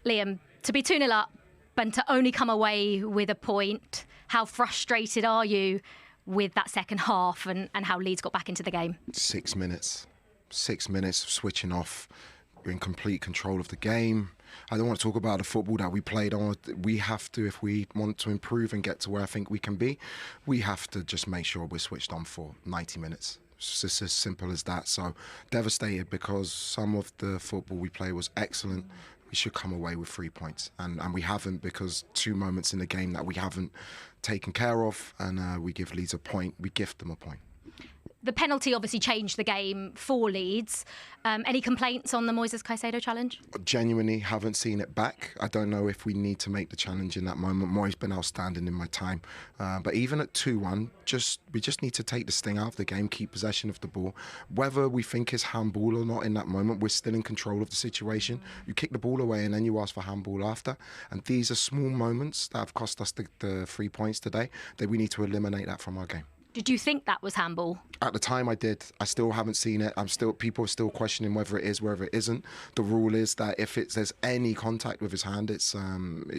Liam, to be 2-0 up and to only come away with a point, how frustrated are you with that second half and how Leeds got back into the game? 6 minutes. 6 minutes of switching off. We're in complete control of the game. I don't want to talk about the football that we played on. We have to, if we want to improve and get to where I think we can be, we have to just make sure we're switched on for 90 minutes. It's just as simple as that. So devastated because some of the football we play was excellent. We should come away with 3 points. And we haven't, because 2 moments in the game that we haven't taken care of, and we give Leeds a point, we gift them a point. The penalty obviously changed the game for Leeds. Any complaints on the Moises Caicedo challenge? Genuinely haven't seen it back. I don't know if we need to make the challenge in that moment. Moi's been outstanding in my time. But even at 2-1, we just need to take the sting out of the game, keep possession of the ball. Whether we think it's handball or not in that moment, we're still in control of the situation. You kick the ball away and then you ask for handball after. And these are small moments that have cost us the 3 points today, that we need to eliminate that from our game. Did you think that was handball? At the time I did. I still haven't seen it. People are still questioning whether it is, whether it isn't. The rule is that if there's any contact with his hand, it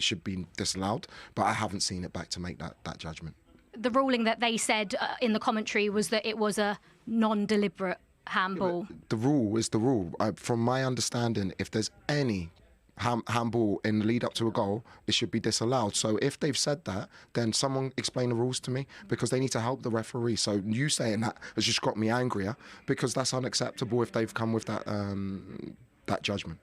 should be disallowed. But I haven't seen it back to make that judgment. The ruling that they said in the commentary was that it was a non-deliberate handball. Yeah, the rule is the rule. From my understanding, if there's any handball in the lead up to a goal, it should be disallowed. So if they've said that, then someone explain the rules to me, because they need to help the referee. So you saying that has just got me angrier, because that's unacceptable if they've come with that judgment.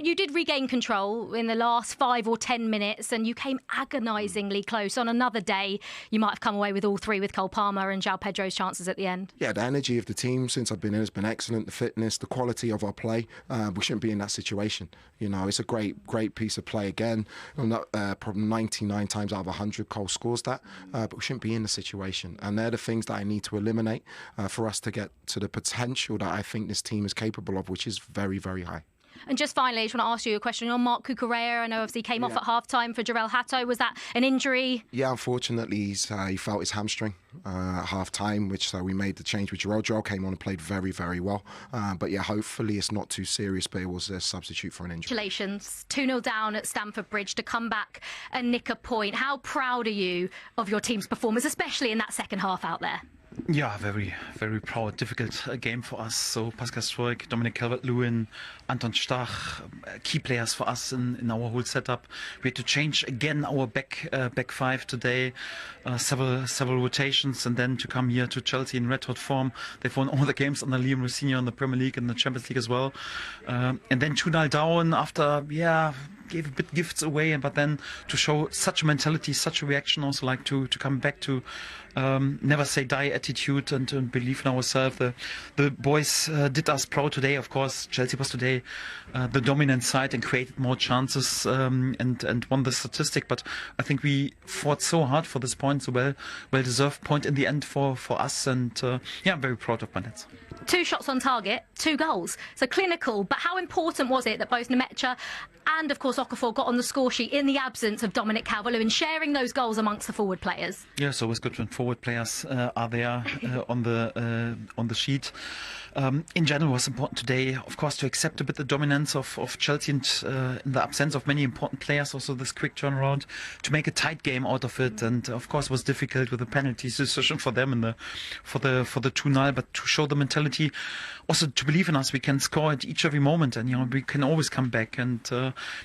You did regain control in the last 5 or 10 minutes, and you came agonisingly close. On another day, you might have come away with all 3 with Cole Palmer and João Pedro's chances at the end. Yeah, the energy of the team since I've been in has been excellent. The fitness, the quality of our play. We shouldn't be in that situation. You know, it's a great piece of play again. Probably 99 times out of 100, Cole scores that. But we shouldn't be in the situation. And they're the things that I need to eliminate for us to get to the potential that I think this team is capable of, which is very, very high. And just finally, I just want to ask you a question on Marc Cucurella. I know obviously he came off at half-time for Jarell Hato. Was that an injury? Yeah, unfortunately, he felt his hamstring at half-time, which we made the change with Jarell. Jarell came on and played very, very well. But yeah, hopefully it's not too serious, but it was a substitute for an injury. Congratulations. 2-0 down at Stamford Bridge to come back and nick a point. How proud are you of your team's performance, especially in that second half out there? Yeah, very, very proud. Difficult game for us. So Pascal Struijk, Dominic Calvert-Lewin, Anton Stach, key players for us in our whole setup. We had to change again our back 5 today. Several rotations, and then to come here to Chelsea in red hot form. They've won all the games under Liam Rosenior in the Premier League and the Champions League as well. And then 2-0 down after, gave a bit gifts away, but then to show such a mentality, such a reaction, also like to come back to never say die attitude and to believe in ourselves. The boys did us proud today. Of course, Chelsea was today the dominant side and created more chances and won the statistic. But I think we fought so hard for this point, so well deserved point in the end for us. And I'm very proud of my lads. 2 shots on target, 2 goals. So clinical, but how important was it that both Nemecha and, of course, Okafor got on the score sheet in the absence of Dominic Calvert-Lewin, sharing those goals amongst the forward players? Yeah, so it's good when forward players are there on the sheet. In general, it was important today, of course, to accept a bit the dominance of Chelsea and in the absence of many important players, also this quick turnaround, to make a tight game out of it. And, of course, it was difficult with the penalty decision for them for the 2-0, but to show the mentality, also to believe in us, we can score at each every moment, and we can always come back. And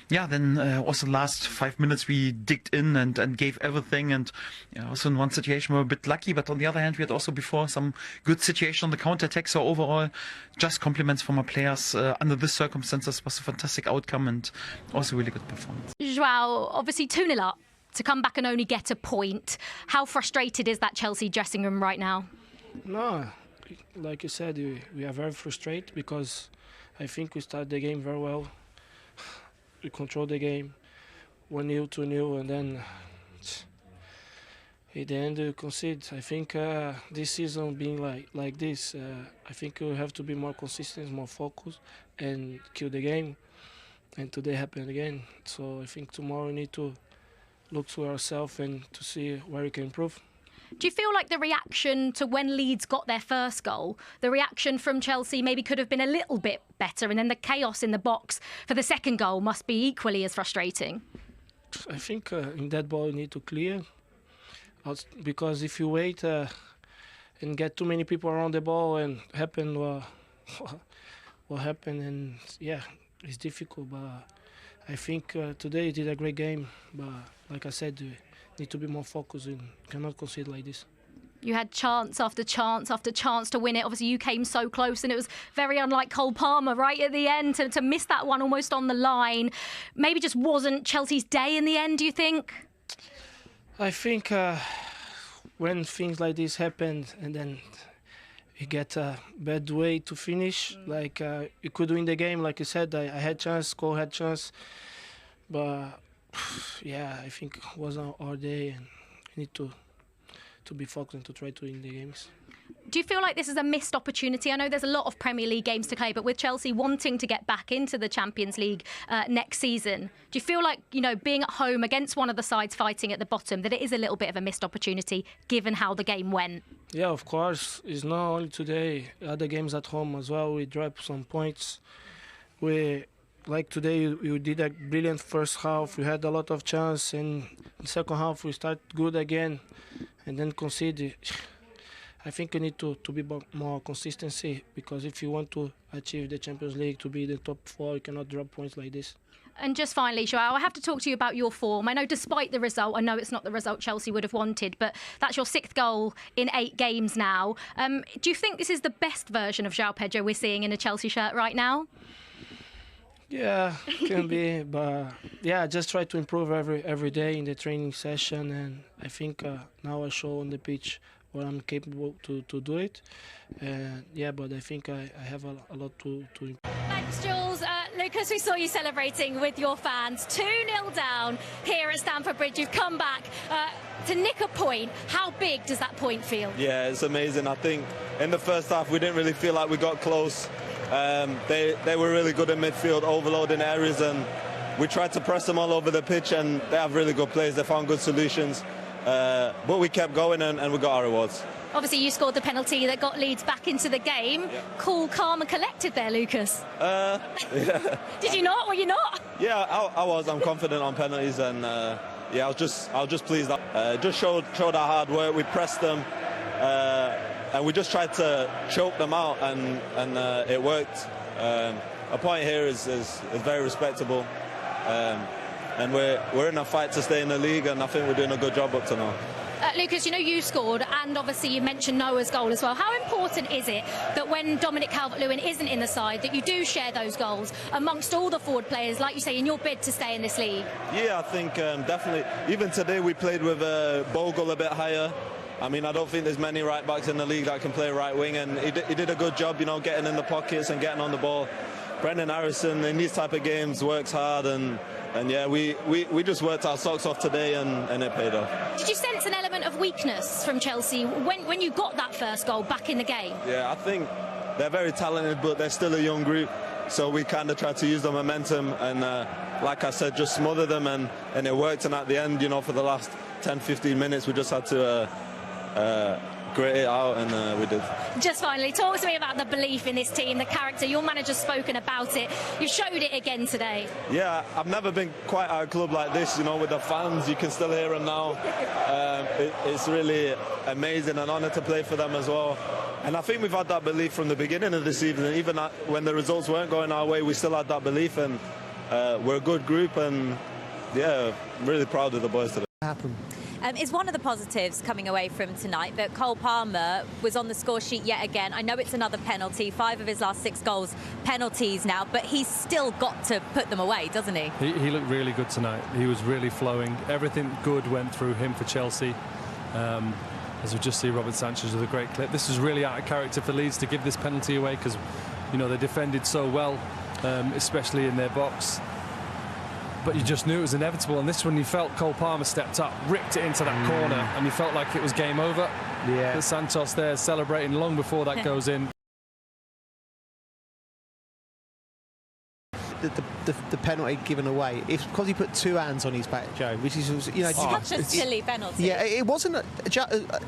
then also the last 5 minutes we digged in and gave everything. And also in one situation we were a bit lucky, but on the other hand we had also before some good situation on the counter attack. So overall, just compliments from our players. Under this circumstances, was a fantastic outcome and also really good performance. João, obviously 2-0 up to come back and only get a point. How frustrated is that Chelsea dressing room right now? No, like you said, we are very frustrated because I think we started the game very well. We controlled the game 1-0, 2-0, and then at the end we concede. I think this season being like this, I think we have to be more consistent, more focused, and kill the game. And today happened again. So I think tomorrow we need to look to ourselves and to see where we can improve. Do you feel like the reaction to when Leeds got their first goal, the reaction from Chelsea maybe could have been a little bit better, and then the chaos in the box for the second goal must be equally as frustrating? I think in that ball you need to clear, because if you wait and get too many people around the ball and happen what happened, and yeah, it's difficult. But I think today he did a great game. But like I said, we need to be more focused and cannot concede like this. You had chance after chance after chance to win it. Obviously, you came so close, and it was very unlike Cole Palmer right at the end to miss that one almost on the line. Maybe just wasn't Chelsea's day in the end, do you think? I think when things like this happen and then you get a bad way to finish, like you could win the game, like you said, I had chance, Cole had chance, but yeah, I think it wasn't our day, and we need to be focused and to try to win the games. Do you feel like this is a missed opportunity? I know there's a lot of Premier League games to play, but with Chelsea wanting to get back into the Champions League next season, do you feel like, being at home against one of the sides fighting at the bottom, that it is a little bit of a missed opportunity given how the game went? Yeah, of course. It's not only today. Other games at home as well, we dropped some points. Like today, we did a brilliant first half. We had a lot of chance, and in the second half we start good again, and then concede. I think you need to be more consistency, because if you want to achieve the Champions League, to be in the top 4, you cannot drop points like this. And just finally, Joao, I have to talk to you about your form. I know despite the result, I know it's not the result Chelsea would have wanted, but that's your 6th goal in 8 games now. Do you think this is the best version of Joao Pedro we're seeing in a Chelsea shirt right now? Yeah, can be, but yeah, just try to improve every day in the training session, and I think now I show on the pitch what I'm capable to do it. Yeah, but I think I have a lot to improve. Thanks, Jules. Lucas, we saw you celebrating with your fans. 2-0 down here at Stamford Bridge. You've come back to nick a point. How big does that point feel? Yeah, it's amazing. I think in the first half we didn't really feel like we got close. They were really good in midfield, overloading areas, and we tried to press them all over the pitch, and they have really good players. They found good solutions. But we kept going, and we got our rewards. Obviously, you scored the penalty that got Leeds back into the game. Yeah. Cool, calm and collected there, Lucas. Yeah. Did you not? Were you not? Yeah, I was. I'm confident on penalties, and yeah, I was just pleased. Just showed our hard work. We pressed them, and we just tried to choke them out, and it worked. A point here is very respectable. And we're in a fight to stay in the league, and I think we're doing a good job up to now. Lucas, you scored, and obviously you mentioned Noah's goal as well. How important is it that when Dominic Calvert-Lewin isn't in the side, that you do share those goals amongst all the forward players, like you say, in your bid to stay in this league? Yeah, I think definitely. Even today we played with Bogle a bit higher. I mean, I don't think there's many right-backs in the league that can play right wing, and he did a good job, getting in the pockets and getting on the ball. Brendan Harrison, in these type of games, works hard, and yeah, we just worked our socks off today, and it paid off. Did you sense an element of weakness from Chelsea when you got that first goal back in the game? Yeah, I think they're very talented, but they're still a young group, so we kind of tried to use the momentum, and like I said, just smother them, and it worked. And at the end, for the last 10-15 minutes, we just had to grit it out, and we did. Just finally, talk to me about the belief in this team, the character. Your manager's spoken about it. You showed it again today. Yeah, I've never been quite at a club like this, with the fans. You can still hear them now. It's really amazing, an honour to play for them as well. And I think we've had that belief from the beginning of the season. Even when the results weren't going our way, we still had that belief, and we're a good group, and yeah, I'm really proud of the boys today. Is one of the positives coming away from tonight that Cole Palmer was on the score sheet yet again. I know it's another penalty, 5 of his last 6 goals penalties now, but he's still got to put them away, doesn't he? He looked really good tonight. He was really flowing. Everything good went through him for Chelsea. As we just see Robert Sanchez with a great clip. This is really out of character for Leeds to give this penalty away, because they defended so well, especially in their box. But you just knew it was inevitable. And this one, you felt Cole Palmer stepped up, ripped it into that corner, and you felt like it was game over. Yeah. But Santos there celebrating long before that goes in. the penalty given away, it's because he put 2 hands on his back, Joe, which is, you know, such a silly penalty. Yeah, it wasn't.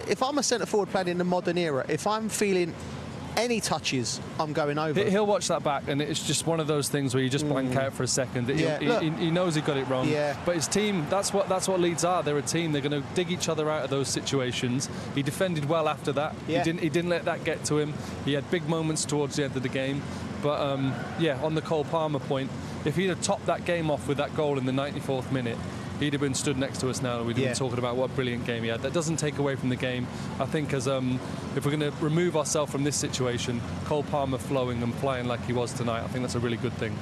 If I'm a centre forward playing in the modern era, if I'm feeling any touches, I'm going over. He'll watch that back, and it's just one of those things where you just blank out for a second. He knows he got it wrong. Yeah. But his team, that's what Leeds are. They're a team. They're going to dig each other out of those situations. He defended well after that. Yeah. He didn't let that get to him. He had big moments towards the end of the game. But on the Cole Palmer point, if he'd have topped that game off with that goal in the 94th minute, he'd have been stood next to us now. We'd have been talking about what a brilliant game he had. That doesn't take away from the game. I think as if we're going to remove ourselves from this situation, Cole Palmer flowing and playing like he was tonight, I think that's a really good thing.